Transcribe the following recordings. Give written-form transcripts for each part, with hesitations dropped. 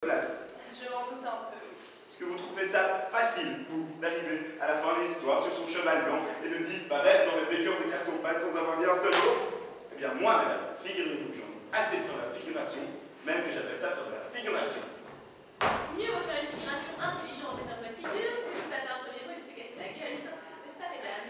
place. Je m'en doute un peu. Est-ce que vous trouvez ça facile, vous, d'arriver à la fin de l'histoire sur son cheval blanc et de disparaître dans le décor de carton-pâte sans avoir dit un seul mot? Eh bien, moi, madame, figurez-vous que j'en ai assez de faire de la figuration, même que j'appelle ça faire de la figuration. Mieux vaut faire une figuration intelligente et faire bonne figure que de taper un premier mot et de se casser la gueule. N'est-ce pas, mesdames?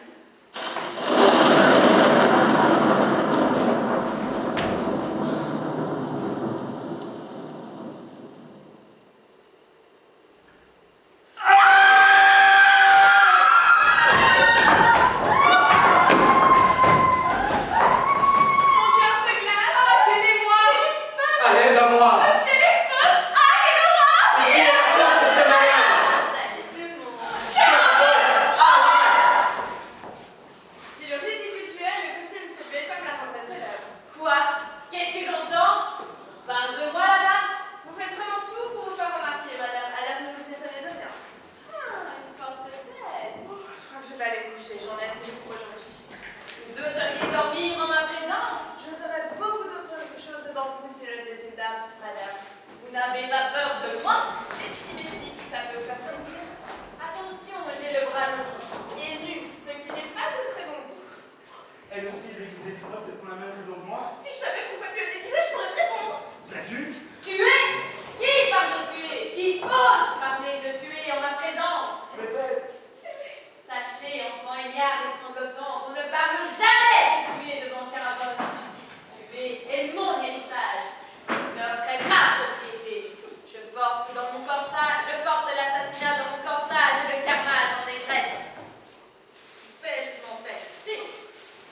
Vous n'avez pas peur de moi? Mais si, ça peut faire plaisir. Attention, j'ai le bras long et nu, ce qui n'est pas de très bon goût. Elle aussi, déguisée du corps, c'est pour la même raison que moi. Si je savais pourquoi tu le déguisais, je pourrais te répondre. Tu l'as vu? Tuer? Qui parle de tuer? Qui ose parler de tuer en ma présence? C'est elle. Sachez, enfant ignare et tremblotant, qu'on ne parle jamais de tuer devant Carabosse. Tuer est mon héritage. Meurtre est ma propriété. Je porte l'assassinat dans mon corsage et le carnage en écrète. Bellement fait.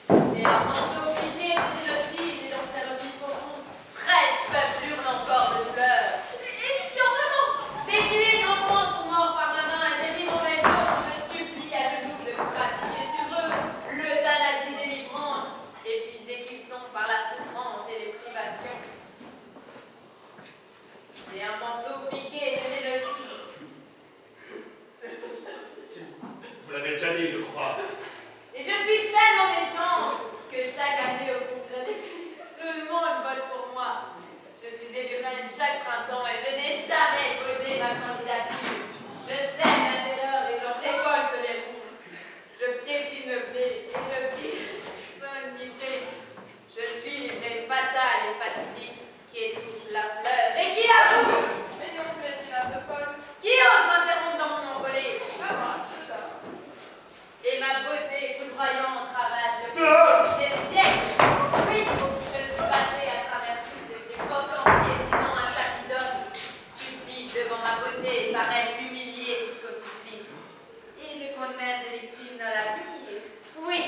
J'ai un manteau obligé de génocide et d'anthérapie profonde. 13 peuples hurlent encore de douleur. Édifiant vraiment. Des nuées d'enfants sont morts par ma main et des vivants maîtres, je supplie à genoux de pratiquer sur eux l'euthanasie délivrante, épuisés qu'ils sont par la souffrance et les privations. J'ai un manteau piqué de génocide. Vous l'avez déjà dit, je crois. Et je suis tellement méchante que chaque année au congrès des filles, tout le monde vote pour moi. Je suis élue reine chaque printemps et je n'ai jamais posé ma candidature. Je sème la terreur et j'en récolte les ronces. Je piétine le blé et je pige bonne livrée. Je suis l'ivrée fatale et fatidique qui étouffe la fleur et qui la bouge. Mais non, je suis un peu folle. Qui ose m'interrompre dans mon envolée? Pas moi, je dors. Et ma beauté foudroyante ravage le pays des siècles. Oui, je suis passée à travers toutes les époques en piétinant un tapis d'or. Stupide devant ma beauté, paraît humiliée jusqu'au supplice. Et je condamne des victimes dans l'avenir. Oui,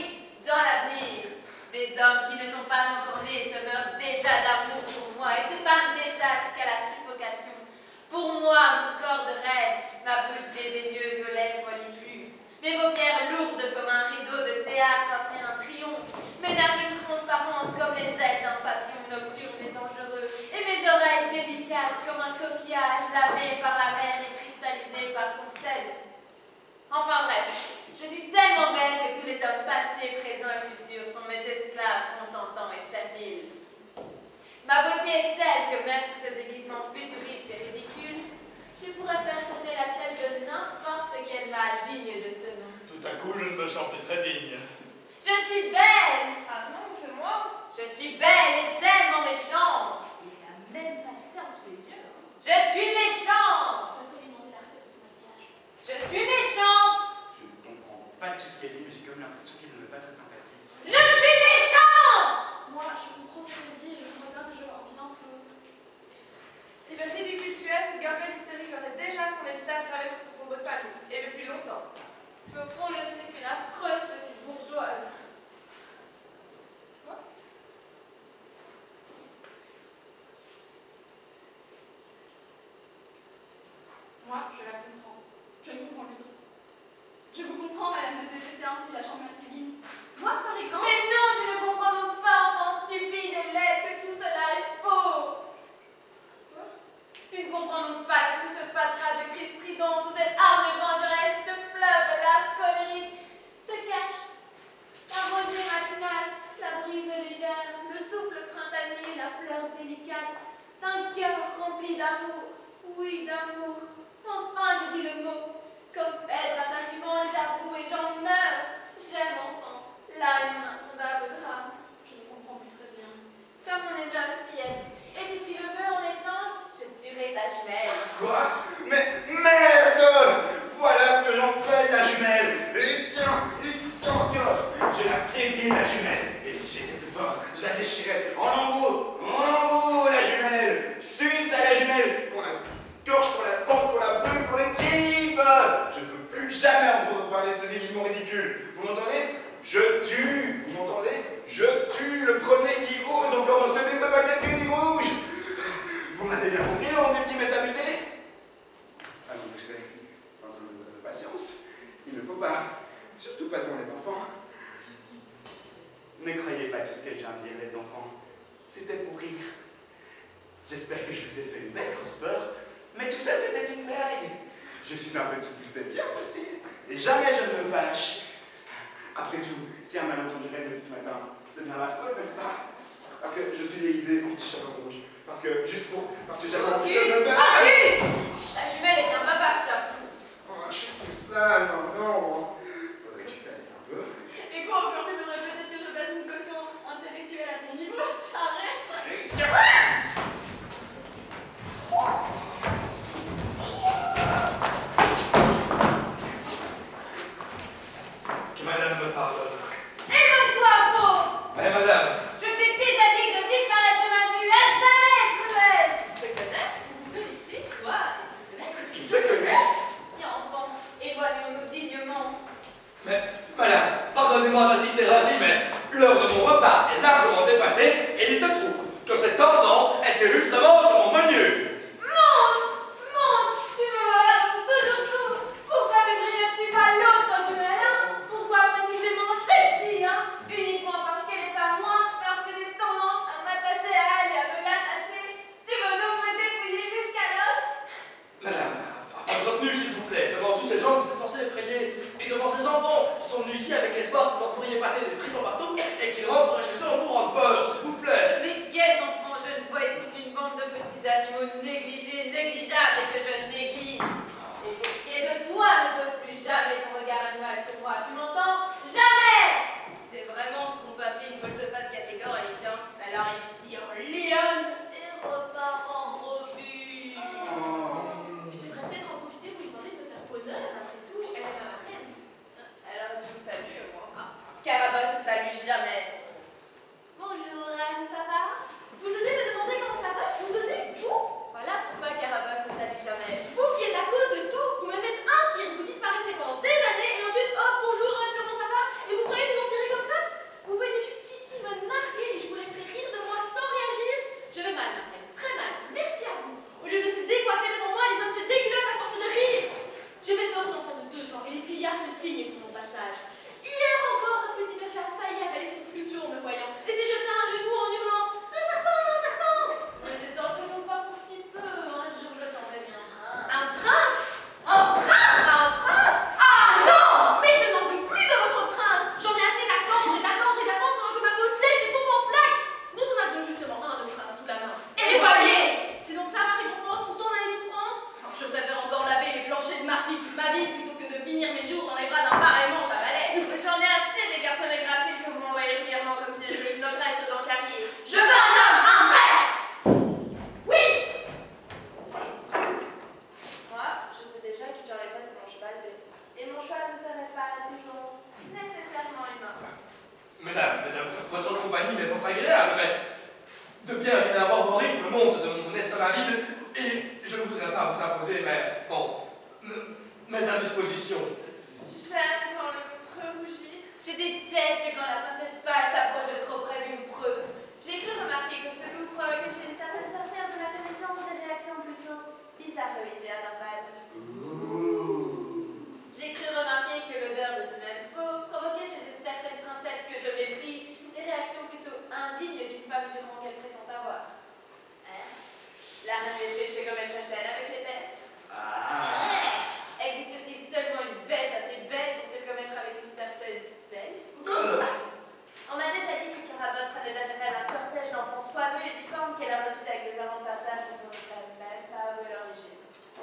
dans l'avenir. Des hommes qui ne sont pas encore nés se meurent déjà d'amour pour moi et s'épanent déjà jusqu'à la suffocation. Pour moi, mon corps de rêve, ma bouche dédaigneuse aux lèvres les plus. Mes paupières lourdes comme un rideau de théâtre après un triomphe, mes narines transparentes comme les ailes d'un papillon nocturne et dangereux, et mes oreilles délicates comme un coquillage lavé par la mer et cristallisé par son sel. Enfin bref, je suis tellement belle que tous les hommes passés, présents et futurs sont mes esclaves consentants et serviles. Ma beauté est telle que même sous ce déguisement futuriste et ridicule, je pourrais faire tourner la tête de n'importe quel mâle digne de ce nom. Tout à coup, je ne me sens plus très digne. Je suis belle! Ah non, c'est moi. Je suis belle et tellement méchante! Il a même pas de ça sous les yeux. Je suis méchante! Ça peut lui demander la recette de son maquillage. Je suis méchante! Je ne comprends pas tout ce qu'elle dit, mais j'ai comme l'impression qu'il n'est pas très sympathique. Je suis méchante! Moi, je comprends ce qu'elle dit et je vois bien que je leur en dis un peu. Si le ridicule tuait, cette gamelle hystérique aurait déjà son épitaphe gravé sur son tombeau de famille, et depuis longtemps. Au fond, je suis qu'une affreuse petite bourgeoise. Quoi? Moi, je la comprends. Je ne comprends plus trop. Je vous comprends, madame, de détester ainsi la chambre masculine. Moi, par exemple... Mais non, tu ne comprends donc pas, enfant stupide et laid, que tout cela est faux! Quoi? Tu ne comprends donc pas que tout ce fatras de cris stridents sous cette arme vengeresse, ce fleuve de l'art colérique, se cache. La rosée matinale, la brise légère, le souffle printanier, la fleur délicate d'un cœur rempli d'amour. Oui, viens de dire, les enfants? C'était pour rire. J'espère que je vous ai fait une belle grosse peur, mais tout ça c'était une blague. Je suis un petit pousset bien docile, et jamais je ne me fâche. Après tout, si un malentendu règne depuis ce matin, c'est bien la faute, n'est-ce pas? Parce que je suis déguisé en petit chapeau rouge. Parce que j'avais envie de me battre. La jumelle est bien pas partie. Oh, je suis tout seul, non. Faudrait que ça laisse un peu. Et quoi, encore, tu voudrais peut-être que je fasse une caution intellectuelle à ton niveau? T'arrêtes? Que madame me pardonne. Éloigne-toi, pauvre! Mais madame, Je t'ai déjà dit de disparaître de ma vue, à jamais, cruelle! Ils se connaissent? Vous connaissez? Quoi? Ils se connaissent? Ils se connaissent? Tiens, enfant, éloignons-nous dignement. mais madame, pardonnez-moi d'insister ainsi, mais l'heure de mon repas est largement dépassée et il se trouve que cet tendant était justement sur mon menu. Monte, tu me verras donc toujours tout. Pourquoi ne grignotes-tu pas l'autre jumelle, hein? Pourquoi précisément celle-ci, hein? Uniquement parce qu'elle est à moi, parce que j'ai tendance à m'attacher à elle et à me l'attacher. Tu veux donc me dépouiller jusqu'à l'os? Madame, pas de retenue s'il vous plaît, devant tous ces gens que vous êtes censés effrayer, et devant ces enfants qui sont venus ici avec l'espoir que vous pourriez passer des prisons partout et qu'ils rentreraient chez eux en mourant de peur, s'il vous plaît. Mais quels enfants je ne vois ici qu'une bande de petits animaux négligés, négligeables et que je néglige. Et pour ce qui est de toi, ne pose plus jamais ton regard animal sur moi, tu m'entends? Jamais! C'est vraiment ce qu'on peut appeler une volte-face catégorique, hein. Elle arrive ici en lionne et repart en brebis. Je devrais peut-être en profiter pour lui demander de me faire bonheur, après tout. Je suis la reine. Elle aurait dû me saluer au moins. Carabosse ne salue jamais. Bonjour, Anne, ça va? Vous osez me demander comment ça va? Vous osez? Vous? Voilà pourquoi Carabosse ne salue jamais. Vous qui êtes la cause de tout, vous me faites infirme, vous disparaissez pendant des années et ensuite, hop, bonjour Anne, comment ça va? Et vous croyez vous en tirer comme ça? Vous venez jusqu'ici me narguer et je vous laisserai rire de moi sans réagir? Je vais mal, Marlène, très mal, merci à vous. Au lieu de se décoiffer devant moi, les hommes se déculottent à force de rire. Je vais peur aux enfants de 2 ans et les criards se signent sur mon passage. Hier encore, un petit berger a failli avaler son flûteau en me voyant et s'est jeté à genoux en hurlant un serpent, un serpent! Ne t'en faisons pas pour si peu, un jour je t'en reviendrai. Un prince? Un prince? Un prince? Ah non! Mais je n'en veux plus de votre prince! J'en ai assez d'attendre et d'attendre et d'attendre pendant que ma peau sèche et tombe en plaques! Nous en avions justement un de prince sous la main. Et voyez! C'est donc ça ma récompense pour ton année de souffrance? Alors je préfère encore laver les planchers de martyrs toute ma vie plutôt que de finir mes jours dans les bras d'un pareil manche à balai. J'en ai assez des garçons dégracés que vous m'envoyez régulièrement comme si je une ogresse dans le carrier. Je veux un homme, un vrai! Oui! Moi, je sais déjà que j'enlèverai sur mon cheval bête. Et mon cheval ne serait pas à la maison nécessairement humain. Madame, votre compagnie m'est fort agréable, mais de bien vilain borborigme me monte de mon estomac vide et je ne voudrais pas vous imposer mes indispositions. J'aime quand le preux rougit. Je déteste quand la princesse pâle s'approche de trop près du loupreux. J'ai cru remarquer que ce loup que chez une certaine sorcière de la connaissance des réactions plutôt bizarroïdes et anormales. J'ai cru